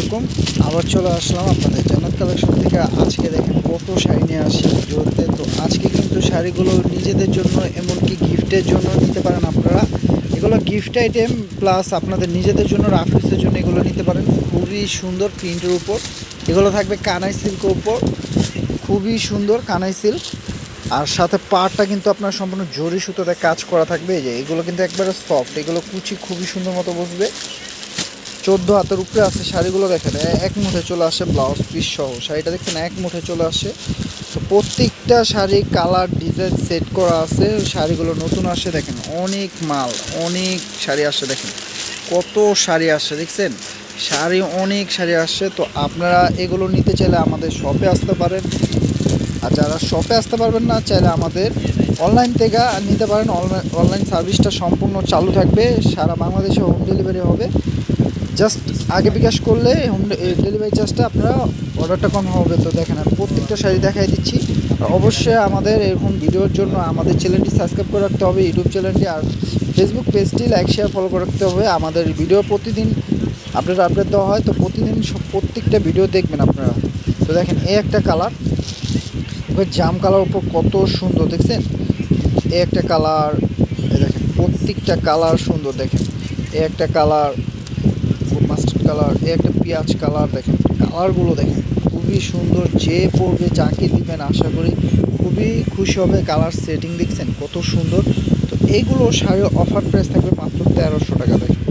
আলাইকুম। আবার চলে আসলাম আপনাদের জান্নাত কালেকশন থেকে। আজকে দেখেন কত শাড়ি নিয়ে আসি ভিডিওতে। তো আজকে কিন্তু শাড়িগুলো নিজেদের জন্য এমনকি গিফটের জন্য নিতে পারেন আপনারা। এগুলো গিফট আইটেম প্লাস আপনাদের নিজেদের জন্য রাফিসের জন্য এগুলো নিতে পারেন। খুবই সুন্দর প্রিন্টের উপর এগুলো থাকবে, কানাই সিল্কের উপর খুবই সুন্দর কানাই সিল্ক। আর সাথে পাড়টা কিন্তু আপনার সম্পূর্ণ জরি সুতোতে কাজ করা থাকবে। এই যে এগুলো কিন্তু একবারে সফট, এগুলো কুচি খুবই সুন্দর মতো বসবে। 14 হাতের উপরে আছে শাড়িগুলো। দেখেন এক মুঠে চলে আসে ব্লাউজ পিস সহ। শাড়িটা দেখছেন এক মুঠে চলে আসে। তো প্রত্যেকটা শাড়ি কালার ডিজাইন সেট করা আছে। শাড়িগুলো নতুন আসে, দেখেন অনেক মাল, অনেক শাড়ি আসে। দেখেন কত শাড়ি আসে, দেখছেন শাড়ি অনেক শাড়ি আসছে। তো আপনারা এগুলো নিতে চাইলে আমাদের শপে আসতে পারেন, আর যারা শপে আসতে পারবেন না চাইলে আমাদের অনলাইন থেকে নিতে পারেন। অনলাইন সার্ভিসটা সম্পূর্ণ চালু থাকবে, সারা বাংলাদেশে হোম ডেলিভারি হবে। জাস্ট আগে বিকাশ করলে হোম ডেলিভারি চার্জটা আপনারা অর্ডারটা কম হবে। তো দেখেন আমি প্রত্যেকটা শাড়ি দেখাই দিচ্ছি। অবশ্যই আমাদের এরকম ভিডিওর জন্য আমাদের চ্যানেলটি সাবস্ক্রাইব করে রাখতে হবে, ইউটিউব চ্যানেলটি, আর ফেসবুক পেজটি লাইক শেয়ার ফলো করে রাখতে হবে। আমাদের ভিডিও প্রতিদিন আপডেট দেওয়া হয়, তো প্রতিদিন প্রত্যেকটা ভিডিও দেখবেন আপনারা। তো দেখেন এই একটা কালার, এবার জাম কালার উপর কত সুন্দর, দেখছেন এই একটা কালার। দেখেন প্রত্যেকটা কালার সুন্দর। দেখেন এই একটা কালার মাস্টার্ড কালার, এই একটা পেঁয়াজ কালার। দেখেন কালারগুলো দেখেন খুবই সুন্দর। যে পরবে যাকে দিবেন আশা করি খুবই খুশি হবে। কালার সেটিং দেখছেন কত সুন্দর। তো এইগুলো শাড়ির অফার প্রাইস থাকবে মাত্র 1300 টাকা। দেখেন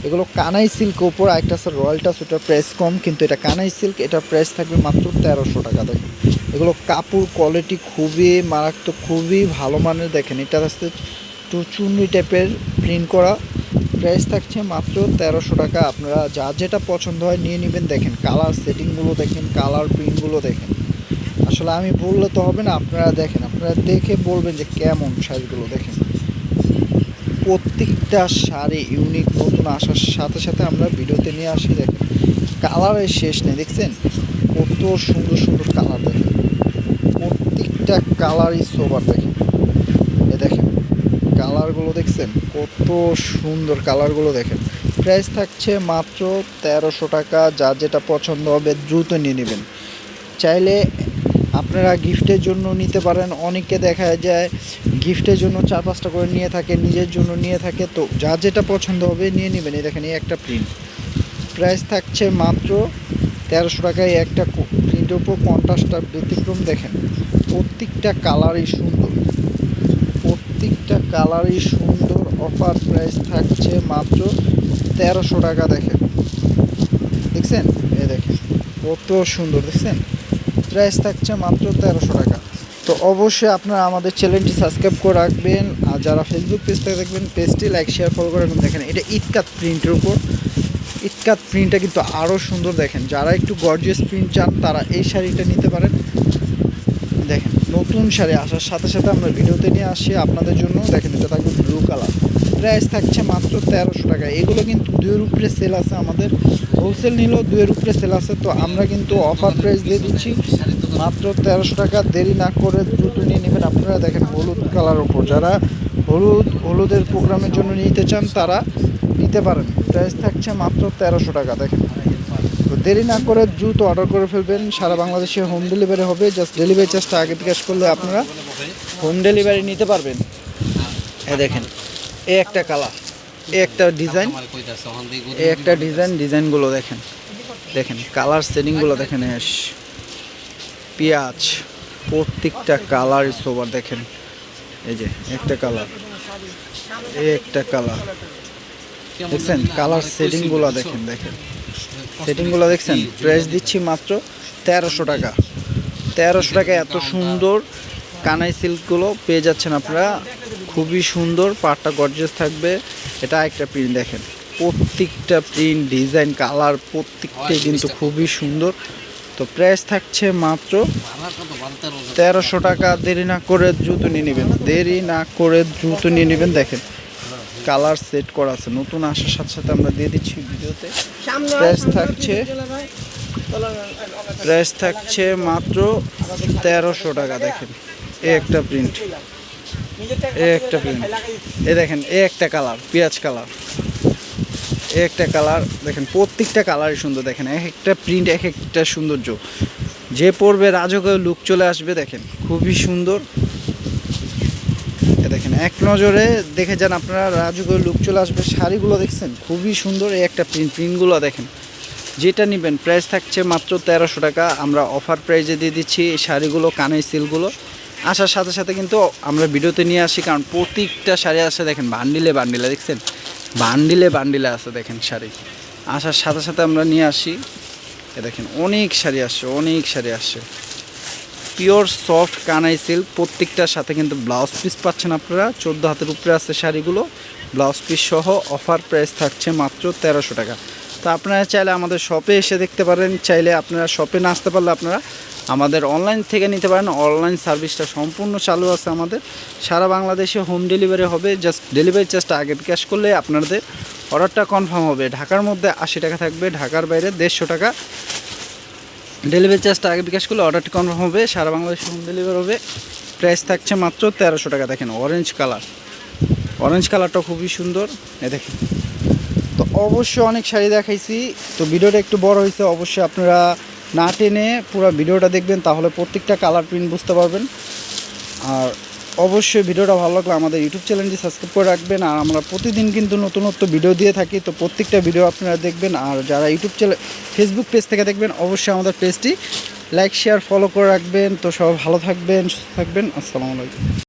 এগুলো কানাই সিল্ক ওপর, একটা আছে রয়্যাল টাচ, ওটার প্রাইস কম, কিন্তু এটা কানাই সিল্ক, এটার প্রাইস থাকবে মাত্র 1300 টাকা। দেখেন এগুলো কাপড় কোয়ালিটি খুবই মারাত্মক, খুবই ভালো মানের। দেখেন এটা আসতে একটু চুনরি টাইপের প্রিন্ট করা, প্রাইস থাকছে মাত্র 1300 টাকা। আপনারা যা যেটা পছন্দ হয় নিয়ে নেবেন। দেখেন কালার সেটিংগুলো দেখেন, কালার প্রিন্টগুলো দেখেন। আসলে আমি বললে তো হবে না, আপনারা দেখেন, আপনারা দেখে বলবেন যে কেমন শাড়িগুলো। দেখেন প্রত্যেকটা শাড়ি ইউনিক, নতুন আসার সাথে সাথে আমরা ভিডিওতে নিয়ে আসি। দেখেন কালারের শেষ নেই, দেখছেন কত সুন্দর সুন্দর কালার। দেখেন প্রত্যেকটা কালারই সোবার। দেখেন এ দেখেন কালারগুলো দেখছেন কত সুন্দর কালারগুলো। দেখেন প্রাইস থাকছে মাত্র 1300 টাকা। যার যেটা পছন্দ হবে দ্রুত নিয়ে নেবেন। চাইলে আপনারা গিফটের জন্য নিতে পারেন। অনেকে দেখা যায় গিফটের জন্য 4-5টা করে নিয়ে থাকে, নিজের জন্য নিয়ে থাকে। তো যার যেটা পছন্দ হবে নিয়ে নেবেন। এই দেখেন এই একটা প্রিন্ট, প্রাইস থাকছে মাত্র 1300 টাকায়। একটা প্রিন্টের উপর 50টা ব্যতিক্রম। দেখেন প্রত্যেকটা কালারই সুন্দর, প্রত্যেকটা কালারই সুন্দর। অফার প্রাইস থাকছে মাত্র 1300 টাকা। দেখেন দেখছেন এই দেখেন কত সুন্দর, দেখছেন প্রাইস থাকছে মাত্র 1300 টাকা। তো অবশ্যই আপনারা আমাদের চ্যানেলটি সাবস্ক্রাইব করে রাখবেন, আর যারা ফেসবুক পেজ থেকে দেখবেন পেজটি লাইক শেয়ার ফলো করে রাখবেন। দেখেন এটা ইটকাত প্রিন্টের উপর, ইটকাত প্রিন্টটা কিন্তু আরও সুন্দর। দেখেন যারা একটু গর্জিয়াস প্রিন্ট চান তারা এই শাড়িটা নিতে পারেন। দেখেন নতুন শাড়ি আসার সাথে সাথে আমরা ভিডিওতে নিয়ে আসি আপনাদের জন্য। দেখেন এটা থাকবে ব্লু কালার, প্রাইস থাকছে মাত্র 1300 টাকা। এগুলো কিন্তু 2-এর উপরে সেল আছে, আমাদের হোলসেল নিলেও 2-এর উপরে সেল আছে। তো আমরা কিন্তু অফার প্রাইস দিয়ে দিচ্ছি মাত্র 1300 টাকা। দেরি না করে দ্রুত নিয়ে নেবেন আপনারা। দেখেন হলুদ কালার ওপর, যারা হলুদের প্রোগ্রামের জন্য নিতে চান তারা নিতে পারেন। প্রাইস থাকছে মাত্র 1300 টাকা। দেখেন তো দেরি না করে দ্রুত অর্ডার করে ফেলবেন। সারা বাংলাদেশে হোম ডেলিভারি হবে। জাস্ট ডেলিভারি চার্জটা আগে বিকাশ করলে আপনারা হোম ডেলিভারি নিতে পারবেন। এ দেখেন এ একটা কালার, এ একটা ডিজাইন, এ একটা ডিজাইনগুলো দেখেন। দেখেন কালার সেটিংগুলো দেখেন, পেঁয়াজ প্রত্যেকটা কালারই সোবার। দেখেন এই যে একটা কালার, এ একটা কালার, দেখছেন কালার সেটিংগুলো দেখেন। দেখেন সেটিংগুলো দেখছেন। প্রাইস দিচ্ছি মাত্র 1300 টাকা। 1300 টাকা এত সুন্দর কানাই সিল্কগুলো পেয়ে যাচ্ছেন আপনারা। খুবই সুন্দর, পাড়টা গর্জিয়াস থাকবে। এটা একটা প্রিন্ট। দেখেন প্রত্যেকটা প্রিন্ট ডিজাইন কালার প্রত্যেকটাই কিন্তু খুবই সুন্দর। তো প্রাইস থাকছে মাত্র 1300 টাকা। দেরি না করে দ্রুত নিয়ে নেবেন, দেরি না করে দ্রুত নিয়ে নেবেন। দেখেন কালার সেট করা আছে, নতুন আসার সাথে সাথে আমরা দিয়ে দিচ্ছি ভিডিওতে। প্রাইস থাকছে মাত্র 1300 টাকা। দেখেন এ একটা প্রিন্ট, এ একটা প্রিন্ট, এ দেখেন এ একটা কালার পেঁয়াজ কালার, এই একটা কালার দেখেন, প্রত্যেকটা কালারই সুন্দর। দেখেন এক একটা প্রিন্ট এক একটা সৌন্দর্য, যে পরবে রাজকীয় লুক চলে আসবে। দেখেন খুবই সুন্দর, দেখেন এক নজরে দেখে যান আপনারা, রাজকীয় লুক চলে আসবে। শাড়িগুলো দেখছেন খুবই সুন্দর, এই একটা প্রিন্টগুলো দেখেন। যেটা নেবেন প্রাইস থাকছে মাত্র 1300 টাকা। আমরা অফার প্রাইজে দিয়ে দিচ্ছি এই শাড়িগুলো, কানের সিলগুলো। আসার সাথে সাথে কিন্তু আমরা ভিডিওতে নিয়ে আসি, কারণ প্রত্যেকটা শাড়ি আসে দেখেন বান্ডিলে বান্ডিলে, দেখছেন বান্ডিলে বান্ডিলে আছে দেখেন শাড়ি। আসার সাথে সাথে আমরা নিয়ে আসি, দেখেন অনেক শাড়ি আসছে, অনেক শাড়ি আসছে। পিওর সফট কানাই সিল্ক, প্রত্যেকটার সাথে কিন্তু ব্লাউজ পিস পাচ্ছেন আপনারা। 14 হাতের উপরে আছে শাড়িগুলো, ব্লাউজ পিস সহ। অফার প্রাইস থাকছে মাত্র 1300 টাকা। তো আপনারা চাইলে আমাদের শপে এসে দেখতে পারেন, চাইলে আপনারা শপে না আসতে পারলে আপনারা আমাদের অনলাইন থেকে নিতে পারেন। অনলাইন সার্ভিসটা সম্পূর্ণ চালু আছে আমাদের, সারা বাংলাদেশে হোম ডেলিভারি হবে। জাস্ট ডেলিভারি চার্জটা আগে ক্যাশ করলে আপনাদের অর্ডারটা কনফার্ম হবে। ঢাকার মধ্যে 80 টাকা থাকবে, ঢাকার বাইরে 150 টাকা। ডেলিভারি চার্জটা আগে বিকাশ করলে অর্ডারটি কনফার্ম হবে, সারা বাংলাদেশে হোম ডেলিভারি হবে। প্রাইস থাকছে মাত্র 1300 টাকা। দেখেন অরেঞ্জ কালার, অরেঞ্জ কালারটা খুবই সুন্দর, দেখেন। তো অবশ্যই অনেক শাড়ি দেখাইছি, তো ভিডিওটা একটু বড় হয়েছে। অবশ্যই আপনারা না টেনে পুরো ভিডিওটা দেখবেন, তাহলে প্রত্যেকটা কালার প্রিন্ট বুঝতে পারবেন। আর অবশ্যই ভিডিওটা ভালো লাগলে আমাদের ইউটিউব চ্যানেলটি সাবস্ক্রাইব করে রাখবেন। আর আমরা প্রতিদিন কিন্তু নতুনত্ব ভিডিও দিয়ে থাকি, তো প্রত্যেকটা ভিডিও আপনারা দেখবেন। আর যারা ইউটিউব চ্যানেল ফেসবুক পেজ থেকে দেখবেন, অবশ্যই আমাদের পেজটি লাইক শেয়ার ফলো করে রাখবেন। তো সবাই ভালো থাকবেন, সুস্থ থাকবেন। আসসালামু আলাইকুম।